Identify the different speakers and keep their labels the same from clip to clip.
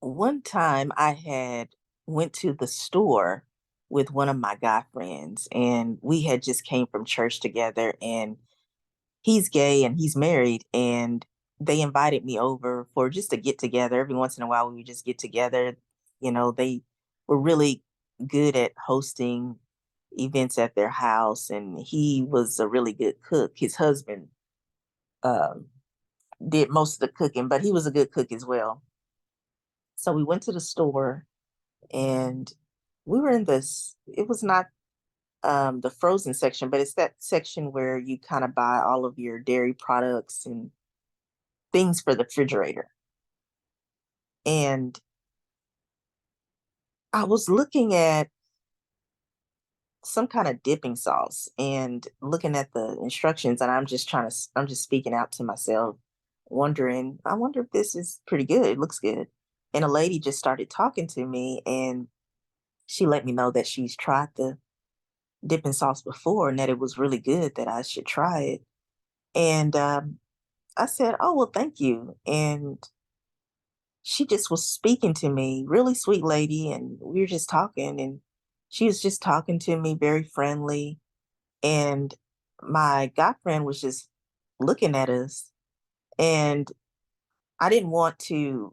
Speaker 1: One time I had went to the store with one of my guy friends, and we had just came from church together, and he's gay and he's married, and they invited me over for just a get together. Every once in a while we would just get together. They were really good at hosting events at their house, and he was a really good cook. His husband um, did most of the cooking, but he was a good cook as well. So we went to the store, and we were in this, it was not the frozen section, but it's that section where you kind of buy all of your dairy products and things for the refrigerator. And I was looking at some kind of dipping sauce and looking at the instructions, and I'm just speaking out to myself, wondering, I wonder if this is pretty good. It looks good. And a lady just started talking to me, and she let me know that she's tried the dipping sauce before and that it was really good, that I should try it. And I said, "Oh, well, thank you." And she just was speaking to me, really sweet lady. And we were just talking, and she was just talking to me, very friendly. And my guy friend was just looking at us. And I didn't want to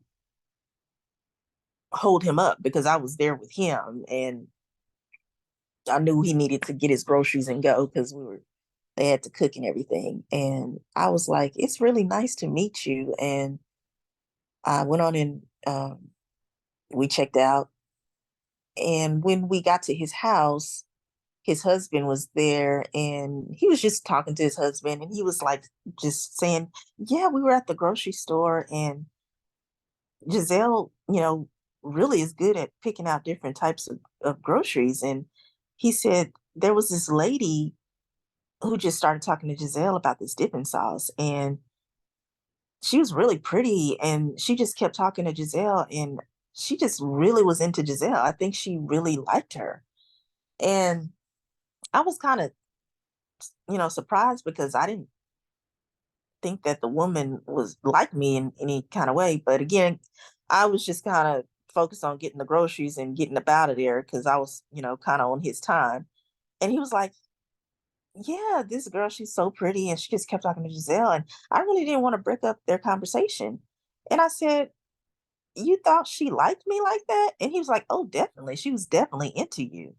Speaker 1: hold him up because I was there with him. And I knew he needed to get his groceries and go because they had to cook and everything. And I was like, "It's really nice to meet you." And I went on and we checked out. And when we got to his house, his husband was there, and he was just talking to his husband. And he was like, just saying, "Yeah, we were at the grocery store, and Giselle, really is good at picking out different types of groceries." And he said there was this lady who just started talking to Giselle about this dipping sauce. And she was really pretty, and she just kept talking to Giselle, and she just really was into Giselle. I think she really liked her. And I was kind of, surprised because I didn't think that the woman was like me in any kind of way. But again, I was just kind of focused on getting the groceries and getting up out of there because I was, kind of on his time. And he was like, "Yeah, this girl, she's so pretty." And she just kept talking to Giselle. And I really didn't want to break up their conversation. And I said, "You thought she liked me like that?" And he was like, "Oh, definitely. She was definitely into you."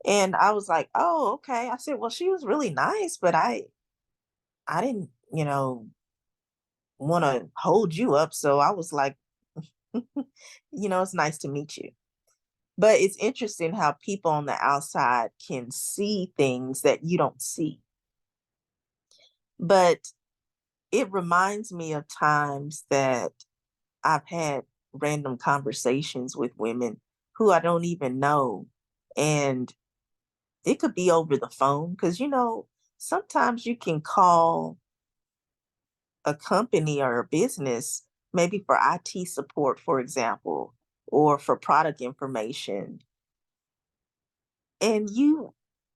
Speaker 1: And I was like, "Oh, okay." I said, "Well, she was really nice, but I didn't, want to hold you up." So I was like, "It's nice to meet you." But it's interesting how people on the outside can see things that you don't see. But it reminds me of times that I've had random conversations with women who I don't even know. And it could be over the phone because, sometimes you can call a company or a business, maybe for IT support, for example, or for product information. And you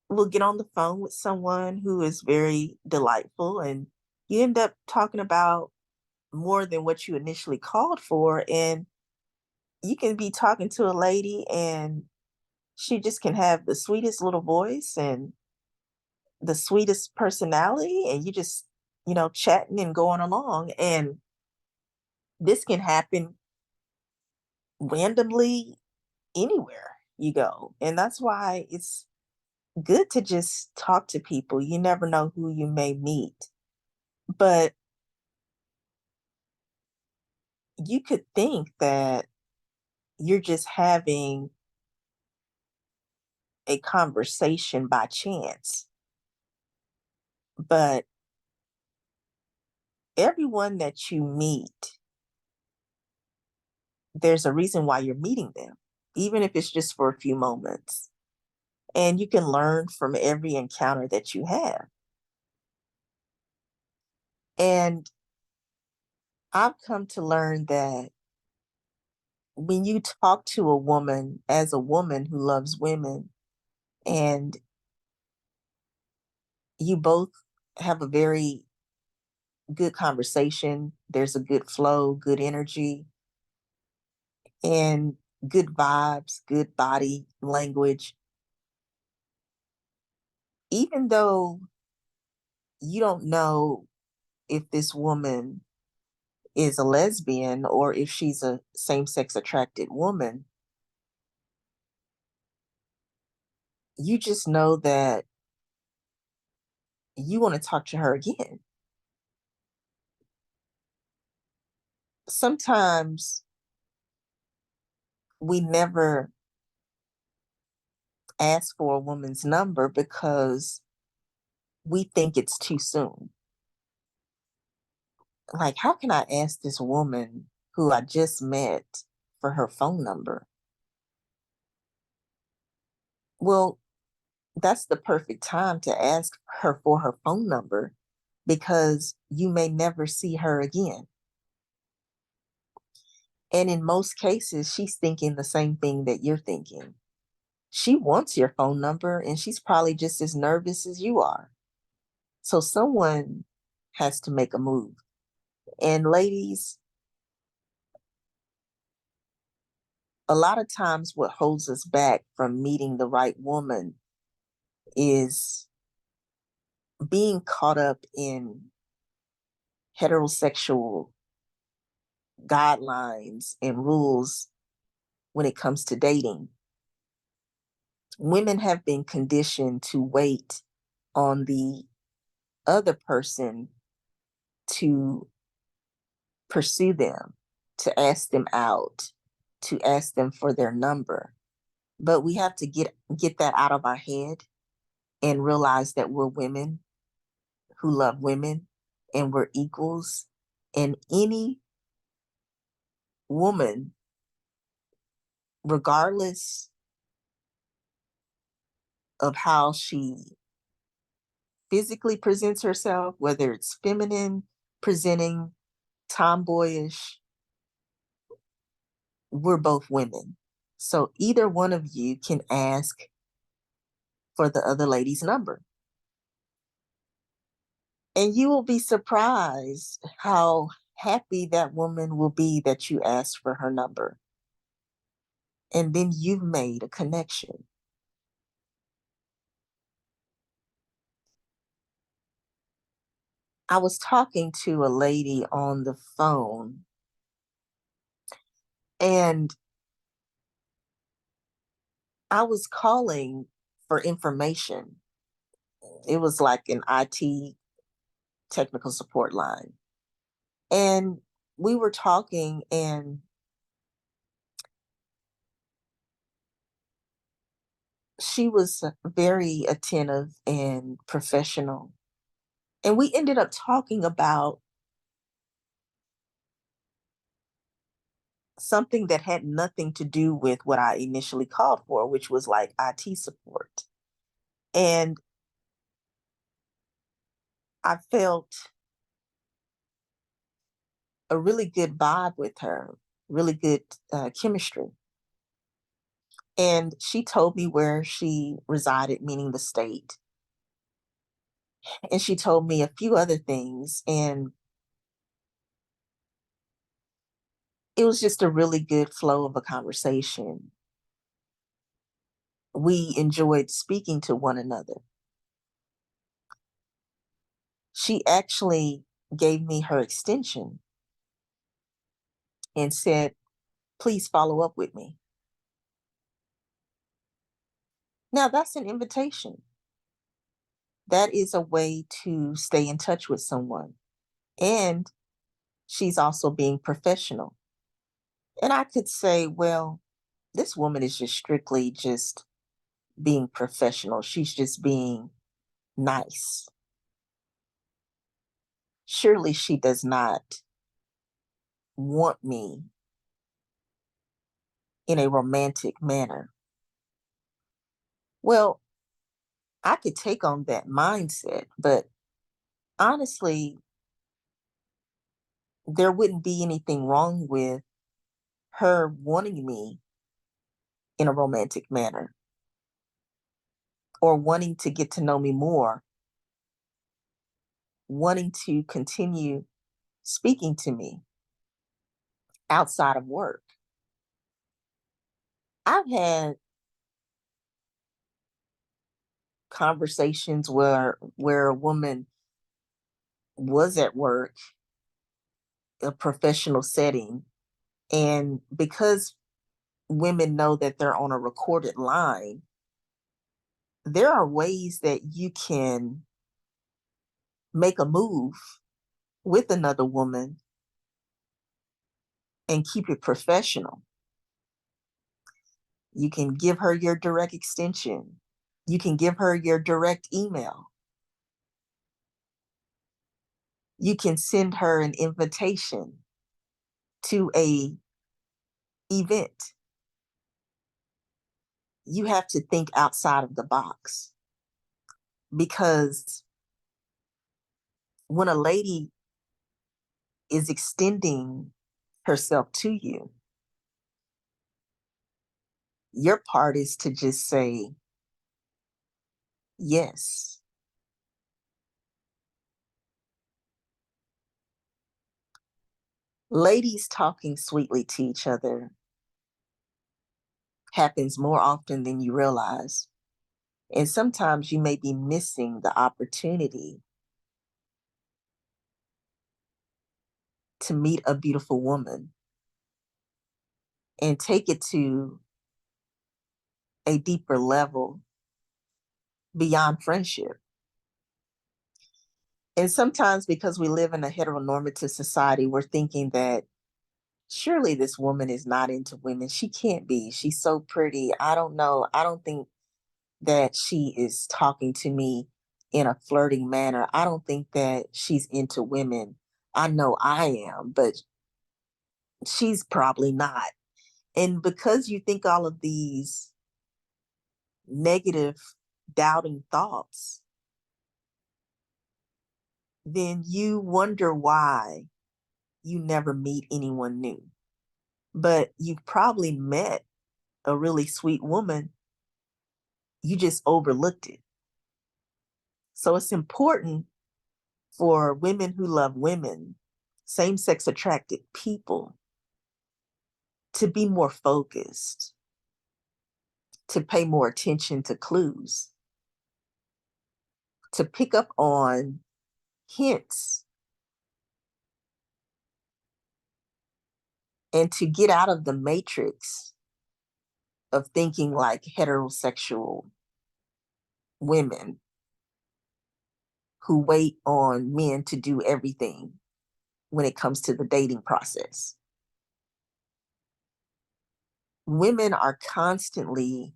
Speaker 1: will get on the phone with someone who is very delightful, and you end up talking about more than what you initially called for. And you can be talking to a lady, and she just can have the sweetest little voice and the sweetest personality, and you just, chatting and going along. And this can happen randomly anywhere you go. And that's why it's good to just talk to people. You never know who you may meet. But you could think that you're just having a conversation by chance. But everyone that you meet, there's a reason why you're meeting them, even if it's just for a few moments. And you can learn from every encounter that you have. And I've come to learn that when you talk to a woman as a woman who loves women, and you both have a very good conversation, there's a good flow, good energy, and good vibes, good body language, even though you don't know if this woman is a lesbian or if she's a same-sex attracted woman, you just know that you want to talk to her again. Sometimes we never ask for a woman's number because we think it's too soon. Like, how can I ask this woman who I just met for her phone number? Well, that's the perfect time to ask her for her phone number because you may never see her again. And in most cases, she's thinking the same thing that you're thinking. She wants your phone number and she's probably just as nervous as you are. So someone has to make a move. And ladies, a lot of times what holds us back from meeting the right woman is being caught up in heterosexual guidelines and rules when it comes to dating. Women have been conditioned to wait on the other person to pursue them, to ask them out, to ask them for their number. But we have to get that out of our head and realize that we're women who love women and we're equals. And any woman, regardless of how she physically presents herself, whether it's feminine presenting, tomboyish, we're both women. So either one of you can ask for the other lady's number. And you will be surprised how happy that woman will be that you asked for her number. And then you've made a connection. I was talking to a lady on the phone, and I was calling for information. It was like an IT technical support line. And we were talking, and she was very attentive and professional. And we ended up talking about something that had nothing to do with what I initially called for, which was like IT support. And I felt a really good vibe with her, really good chemistry. And she told me where she resided, meaning the state. And she told me a few other things. And it was just a really good flow of a conversation. We enjoyed speaking to one another. She actually gave me her extension and said, please follow up with me. Now, that's an invitation. That is a way to stay in touch with someone. And she's also being professional. And I could say, well, this woman is just strictly just being professional. She's just being nice. Surely she does not want me in a romantic manner. Well, I could take on that mindset, but honestly, there wouldn't be anything wrong with her wanting me in a romantic manner or wanting to get to know me more, wanting to continue speaking to me outside of work. I've had conversations where a woman was at work, a professional setting, and because women know that they're on a recorded line, there are ways that you can make a move with another woman and keep it professional. You can give her your direct extension. You can give her your direct email. You can send her an invitation to a event. You have to think outside of the box, because when a lady is extending herself to you, your part is to just say yes. Ladies talking sweetly to each other happens more often than you realize. And sometimes you may be missing the opportunity to meet a beautiful woman and take it to a deeper level beyond friendship. And sometimes because we live in a heteronormative society, we're thinking that surely this woman is not into women. She can't be. She's so pretty. I don't know. I don't think that she is talking to me in a flirting manner. I don't think that she's into women. I know I am, but she's probably not. And because you think all of these negative, doubting thoughts, then you wonder why you never meet anyone new. But you've probably met a really sweet woman, you just overlooked it. So it's important for women who love women, same sex attracted people, to be more focused, to pay more attention to clues, to pick up on hints, and to get out of the matrix of thinking like heterosexual women who wait on men to do everything when it comes to the dating process. Women are constantly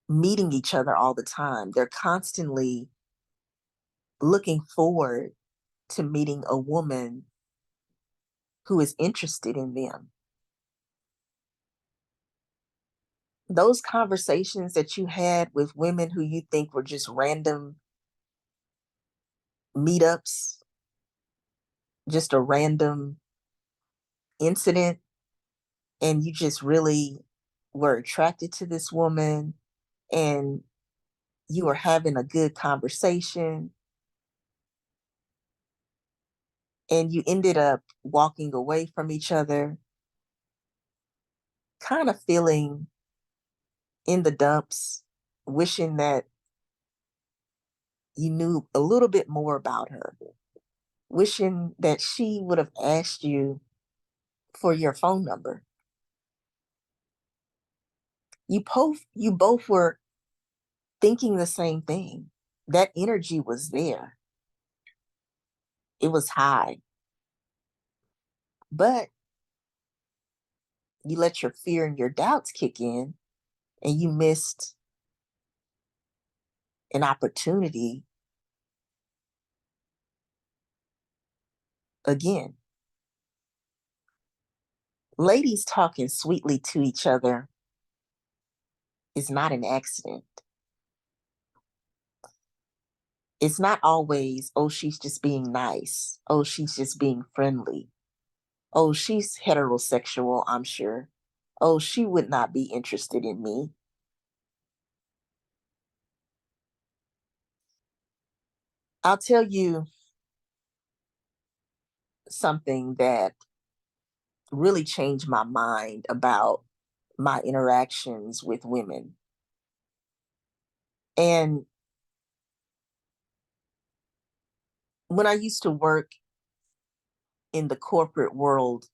Speaker 1: meeting each other all the time. They're constantly looking forward to meeting a woman who is interested in them. Those conversations that you had with women who you think were just random meetups, just a random incident, and you just really were attracted to this woman and you were having a good conversation and you ended up walking away from each other, kind of feeling in the dumps, wishing that you knew a little bit more about her, wishing that she would have asked you for your phone number. You both were thinking the same thing. That energy was there. It was high. But you let your fear and your doubts kick in and you missed an opportunity again. Ladies talking sweetly to each other is not an accident. It's not always, oh, she's just being nice. Oh, she's just being friendly. Oh, she's heterosexual, I'm sure. Oh, she would not be interested in me. I'll tell you something that really changed my mind about my interactions with women. And when I used to work in the corporate world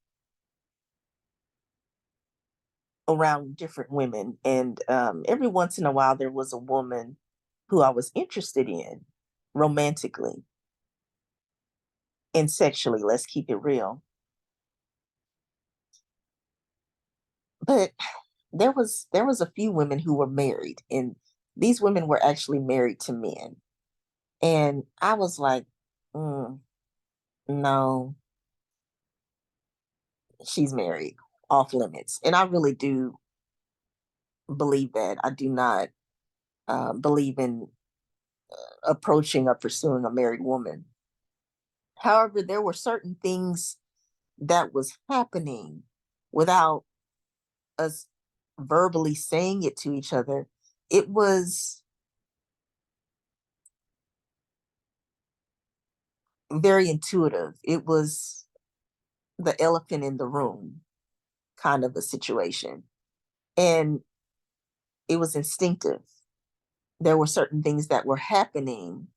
Speaker 1: around different women, and every once in a while there was a woman who I was interested in romantically and sexually, let's keep it real. But there was a few women who were married, and these women were actually married to men. And I was like, mm, no, she's married, off limits. And I really do believe that. I do not believe in approaching or pursuing a married woman. However, there were certain things that was happening without us verbally saying it to each other. It was very intuitive. It was the elephant in the room kind of a situation. And it was instinctive. There were certain things that were happening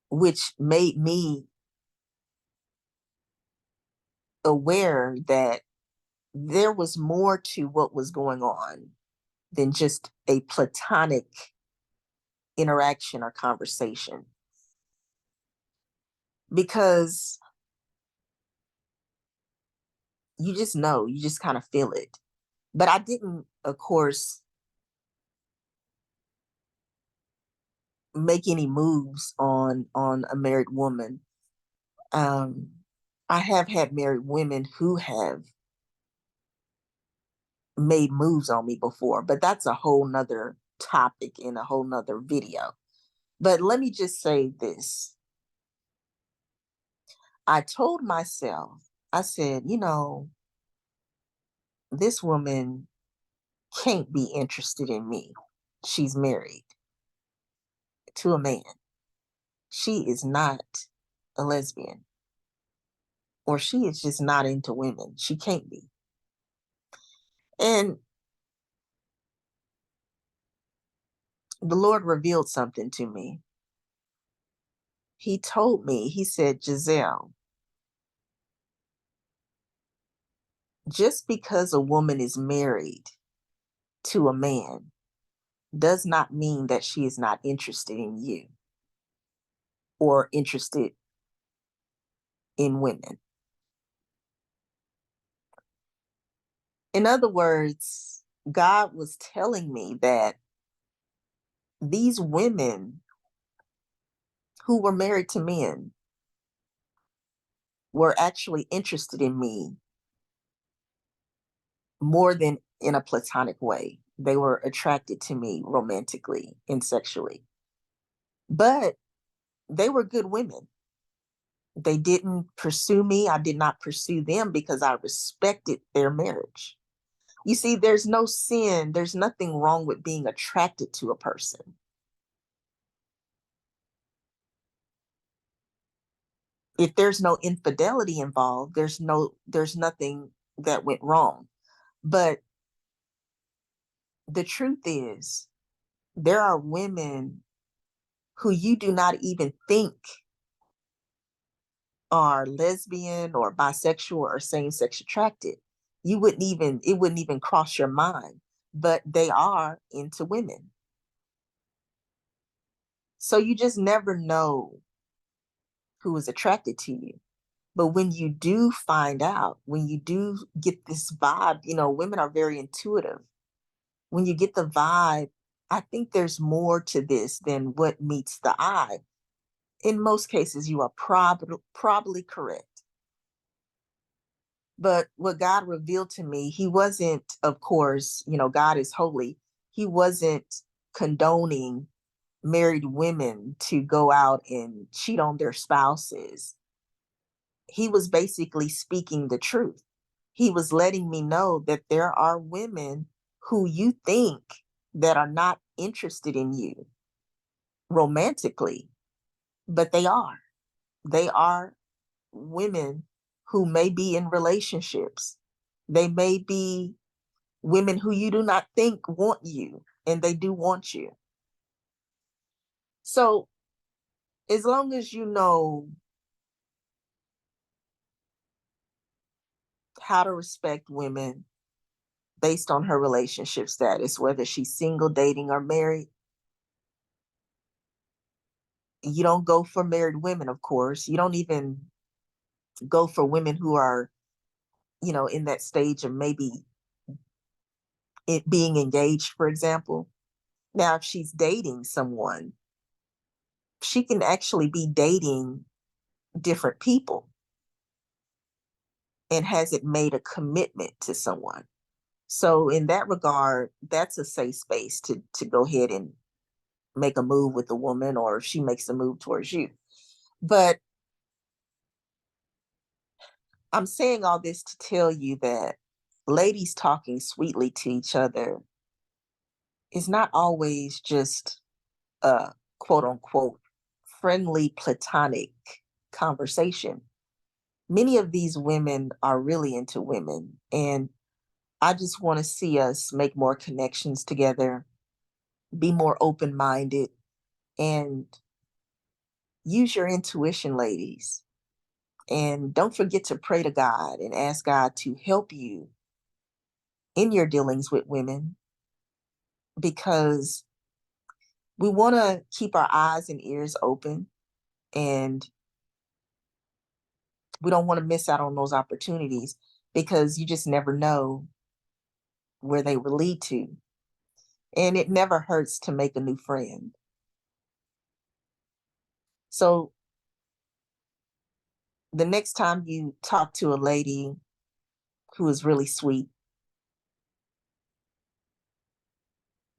Speaker 1: which made me aware that there was more to what was going on than just a platonic interaction or conversation. Because you just know, you just kind of feel it. But I didn't, of course, make any moves on a married woman. Um, I have had married women who have made moves on me before, but that's a whole nother topic in a whole nother video. But let me just say this. I told myself, I said, this woman can't be interested in me. She's married to a man. She is not a lesbian, or she is just not into women. She can't be. And the Lord revealed something to me. He told me, he said, Giselle, just because a woman is married to a man does not mean that she is not interested in you or interested in women. In other words, God was telling me that these women who were married to men were actually interested in me more than in a platonic way. They were attracted to me romantically and sexually. But they were good women. They didn't pursue me. I did not pursue them because I respected their marriage. You see, there's no sin, there's nothing wrong with being attracted to a person. If there's no infidelity involved, there's nothing that went wrong. But the truth is, there are women who you do not even think are lesbian or bisexual or same-sex attracted. It wouldn't even cross your mind, but they are into women. So you just never know who is attracted to you. But when you do find out, when you do get this vibe, women are very intuitive. When you get the vibe, I think there's more to this than what meets the eye. In most cases, you are probably correct. But what God revealed to me, he wasn't, of course, God is holy. He wasn't condoning married women to go out and cheat on their spouses. He was basically speaking the truth. He was letting me know that there are women who you think that are not interested in you romantically, but they are. They are women who may be in relationships. They may be women who you do not think want you, and they do want you. So as long as you know how to respect women based on her relationship status, whether she's single, dating, or married, you don't go for married women, of course. You don't even go for women who are, in that stage of maybe it being engaged, for example. Now, if she's dating someone, she can actually be dating different people and hasn't made a commitment to someone. So in that regard, that's a safe space to go ahead and make a move with the woman, or if she makes a move towards you. But I'm saying all this to tell you that ladies talking sweetly to each other is not always just a quote unquote friendly platonic conversation. Many of these women are really into women, and I just want to see us make more connections together, be more open minded, and use your intuition, ladies. And don't forget to pray to God and ask God to help you in your dealings with women, because we want to keep our eyes and ears open, and we don't want to miss out on those opportunities, because you just never know where they will lead to. And it never hurts to make a new friend. So the next time you talk to a lady who is really sweet,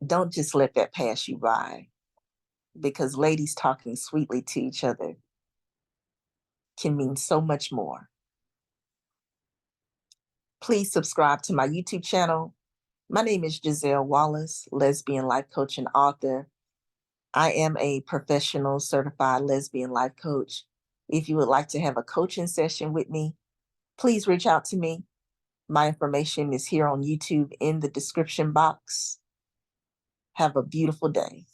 Speaker 1: don't just let that pass you by, because ladies talking sweetly to each other can mean so much more. Please subscribe to my YouTube channel. My name is Giselle Wallace, lesbian life coach and author. I am a professional certified lesbian life coach. If you would like to have a coaching session with me, please reach out to me. My information is here on YouTube in the description box. Have a beautiful day.